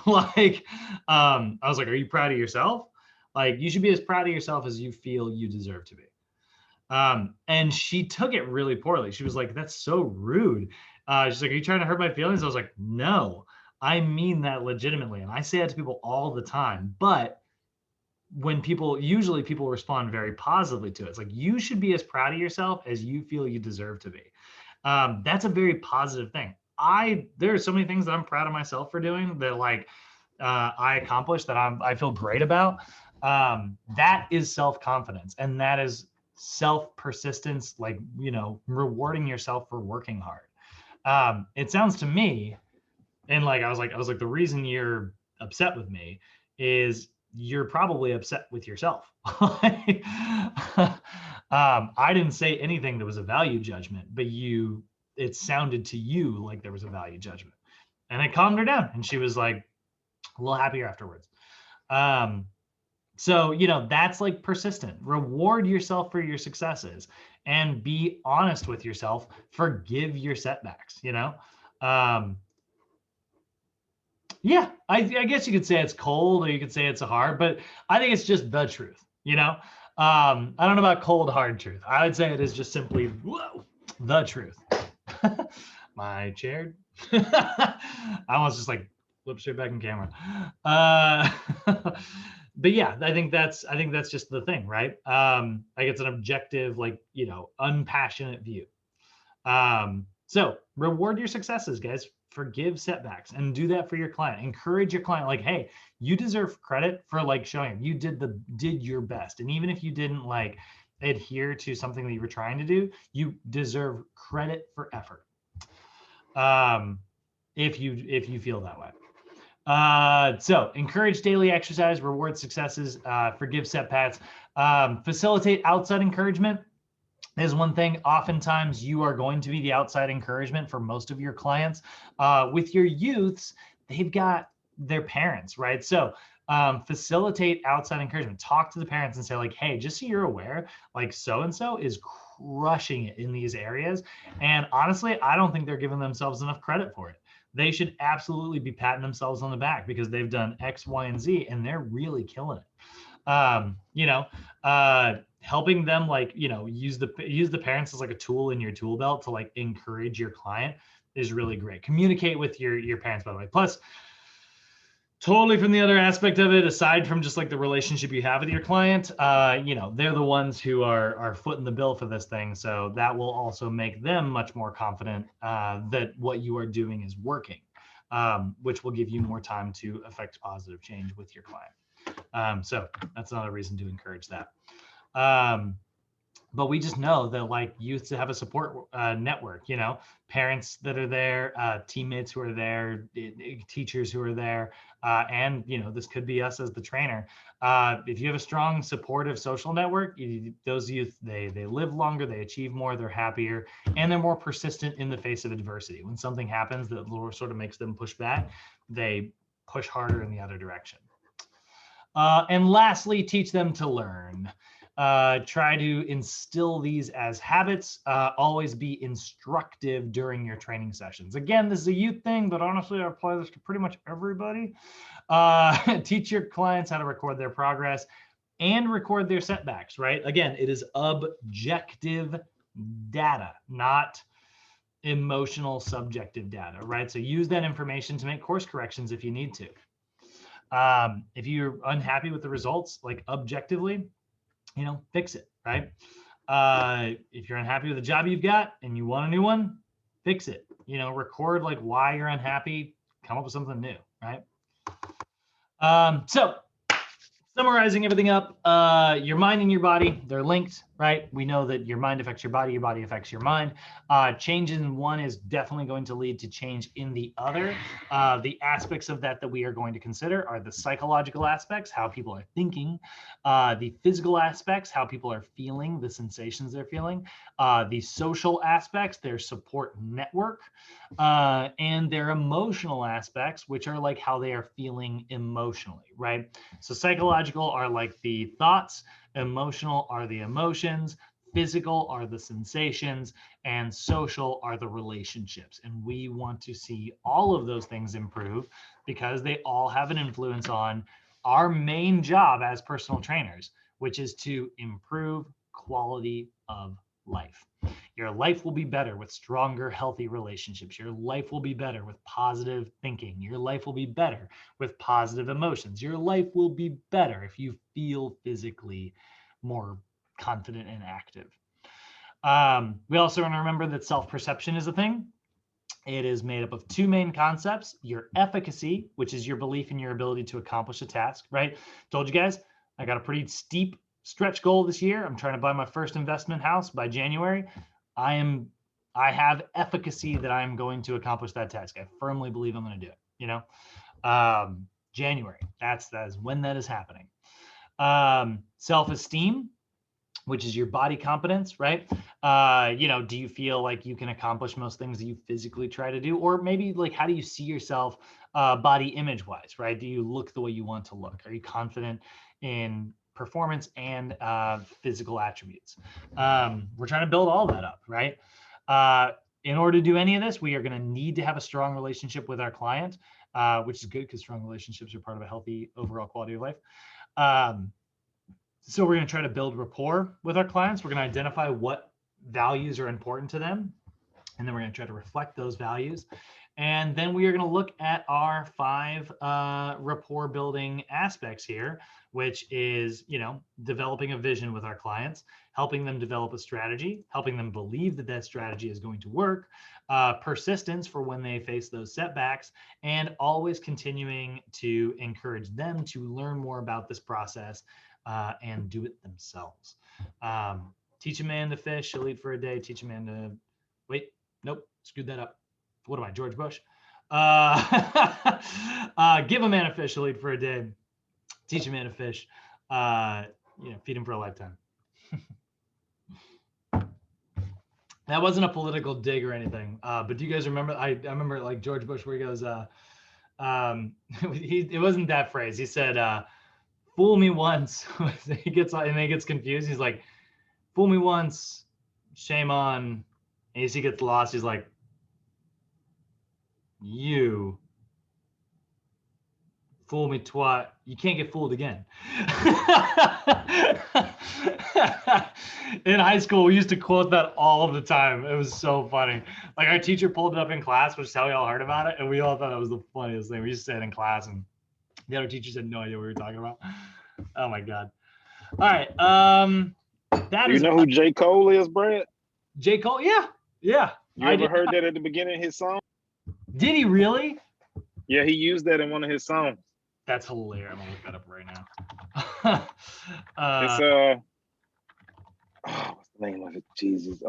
Like, I was like, are you proud of yourself? Like, you should be as proud of yourself as you feel you deserve to be. And she took it really poorly. She was like, that's so rude. She's like, are you trying to hurt my feelings? I was like, no, I mean that legitimately. And I say that to people all the time, but when usually people respond very positively to it. It's like, you should be as proud of yourself as you feel you deserve to be. That's a very positive thing. There are so many things that I'm proud of myself for doing that like, I accomplished that I feel great about. That is self-confidence, and that is self-persistence, like, rewarding yourself for working hard. It sounds to me, and like I was like, the reason you're upset with me is you're probably upset with yourself. I didn't say anything that was a value judgment, but it sounded to you like there was a value judgment, and it calmed her down, and she was like a little happier afterwards. So, that's like persistent. Reward yourself for your successes and be honest with yourself. Forgive your setbacks, Yeah, I guess you could say it's cold, or you could say it's hard, but I think it's just the truth, I don't know about cold, hard truth. I would say it is just simply, whoa, the truth. My chair. I almost just like flip straight back in camera. But yeah, I think that's just the thing, right? Like, it's an objective, like, unpassionate view. So reward your successes, guys. Forgive setbacks, and do that for your client. Encourage your client, like, hey, you deserve credit for like showing you did your best. And even if you didn't like adhere to something that you were trying to do, you deserve credit for effort. If you feel that way. So encourage daily exercise, reward successes, forgive setbacks, facilitate outside encouragement is one thing. Oftentimes you are going to be the outside encouragement for most of your clients. With your youths, they've got their parents, right? So facilitate outside encouragement. Talk to the parents and say, like, hey, just so you're aware, like, so-and-so is crushing it in these areas. And honestly, I don't think they're giving themselves enough credit for it. They should absolutely be patting themselves on the back because they've done X, Y, and Z, and they're really killing it. Helping them, like, use the parents as like a tool in your tool belt to like encourage your client is really great. Communicate with your parents, by the way. Plus, totally from the other aspect of it, aside from just like the relationship you have with your client, they're the ones who are footing the bill for this thing. So that will also make them much more confident that what you are doing is working, which will give you more time to affect positive change with your client. So that's another reason to encourage that. But we just know that, like, youth to have a support network, parents that are there, teammates who are there, teachers who are there, and this could be us as the trainer. If you have a strong, supportive social network, those youth, they live longer, they achieve more, they're happier, and they're more persistent in the face of adversity. When something happens that sort of makes them push back, they push harder in the other direction. And lastly, teach them to learn. Try to instill these as habits. Always be instructive during your training sessions. Again, this is a youth thing, but honestly, I apply this to pretty much everybody. Teach your clients how to record their progress and record their setbacks, right? Again, it is objective data, not emotional subjective data, right? So use that information to make course corrections if you need to. If you're unhappy with the results, like, objectively, fix it, right? If you're unhappy with the job you've got and you want a new one, fix it. Record like why you're unhappy, come up with something new, right? So summarizing everything up, your mind and your body, they're linked, right? We know that your mind affects your body affects your mind. Change in one is definitely going to lead to change in the other. The aspects of that we are going to consider are the psychological aspects, how people are thinking, the physical aspects, how people are feeling, the sensations they're feeling, the social aspects, their support network, and their emotional aspects, which are like how they are feeling emotionally, right? So psychological are like the thoughts, emotional are the emotions, physical are the sensations, and social are the relationships. And we want to see all of those things improve because they all have an influence on our main job as personal trainers, which is to improve quality of life. Your life will be better with stronger, healthy relationships. Your life will be better with positive thinking. Your life will be better with positive emotions. Your life will be better if you feel physically more confident and active. We also want to remember that self-perception is a thing. It is made up of two main concepts: your efficacy, which is your belief in your ability to accomplish a task, right? Told you guys, I got a pretty steep stretch goal this year. I'm trying to buy my first investment house by January. I have efficacy that I'm going to accomplish that task. I firmly believe I'm going to do it, you know. January, that's when that is happening. Self-esteem, which is your body competence, right? You know, do you feel like you can accomplish most things that you physically try to do? Or maybe like, how do you see yourself body image wise, right? Do you look the way you want to look? Are you confident in performance and physical attributes? We're trying to build all that up, right? In order to do any of this, we are going to need to have a strong relationship with our client, which is good because strong relationships are part of a healthy overall quality of life. So we're going to try to build rapport with our clients. We're going to identify what values are important to them. And then we're going to try to reflect those values. And then we are going to look at our 5 rapport building aspects here, which is, you know, developing a vision with our clients, helping them develop a strategy, helping them believe that that strategy is going to work, persistence for when they face those setbacks, and always continuing to encourage them to learn more about this process and do it themselves. Teach a man to fish, he'll eat for a day. Teach a man to, wait, nope, screwed that up. What am I, George Bush? Give a man a fish, he'll eat for a day. Teach a man to fish, you know, feed him for a lifetime. That wasn't a political dig or anything, but do you guys remember? I remember like George Bush where he goes, it wasn't that phrase. He said, fool me once. He gets and then he gets confused. He's like, fool me once, shame on. And as he gets lost, he's like, you fool me twat, you can't get fooled again. In high school, we used to quote that all of the time. It was so funny. Like our teacher pulled it up in class, which is how we all heard about it, and we all thought it was the funniest thing. We used to say it in class, and the other teachers had no idea what we were talking about. Oh my God. All right. Do you know who J. Cole is, Brad? J. Cole? Yeah. Yeah. You ever heard that at the beginning of his song? Did he really? Yeah, he used that in one of his songs. That's hilarious. I'm gonna look that up right now. It's what's the name of it? Jesus.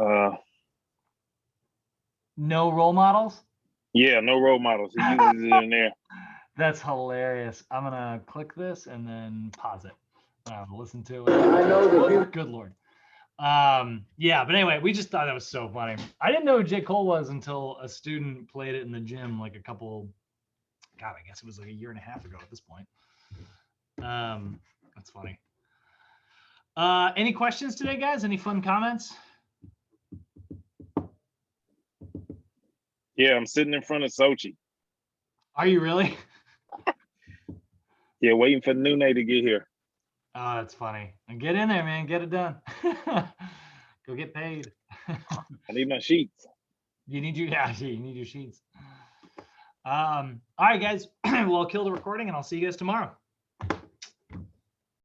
No Role Models? Yeah, No Role Models. He uses it in there. That's hilarious. I'm gonna click this and then pause it. I'm gonna listen to it. I know that. Good Lord. Yeah, but anyway, we just thought that was so funny. I didn't know who J. Cole was until a student played it in the gym like I guess it was like a year and a half ago at this point. That's funny. Any questions today, guys? Any fun comments? Yeah, I'm sitting in front of Sochi. Are you really? Yeah, waiting for Nune to get here. Oh, that's funny. And get in there, man. Get it done. Go get paid. I need my sheets. You need your sheets. All right, guys. Well, I'll kill the recording and I'll see you guys tomorrow.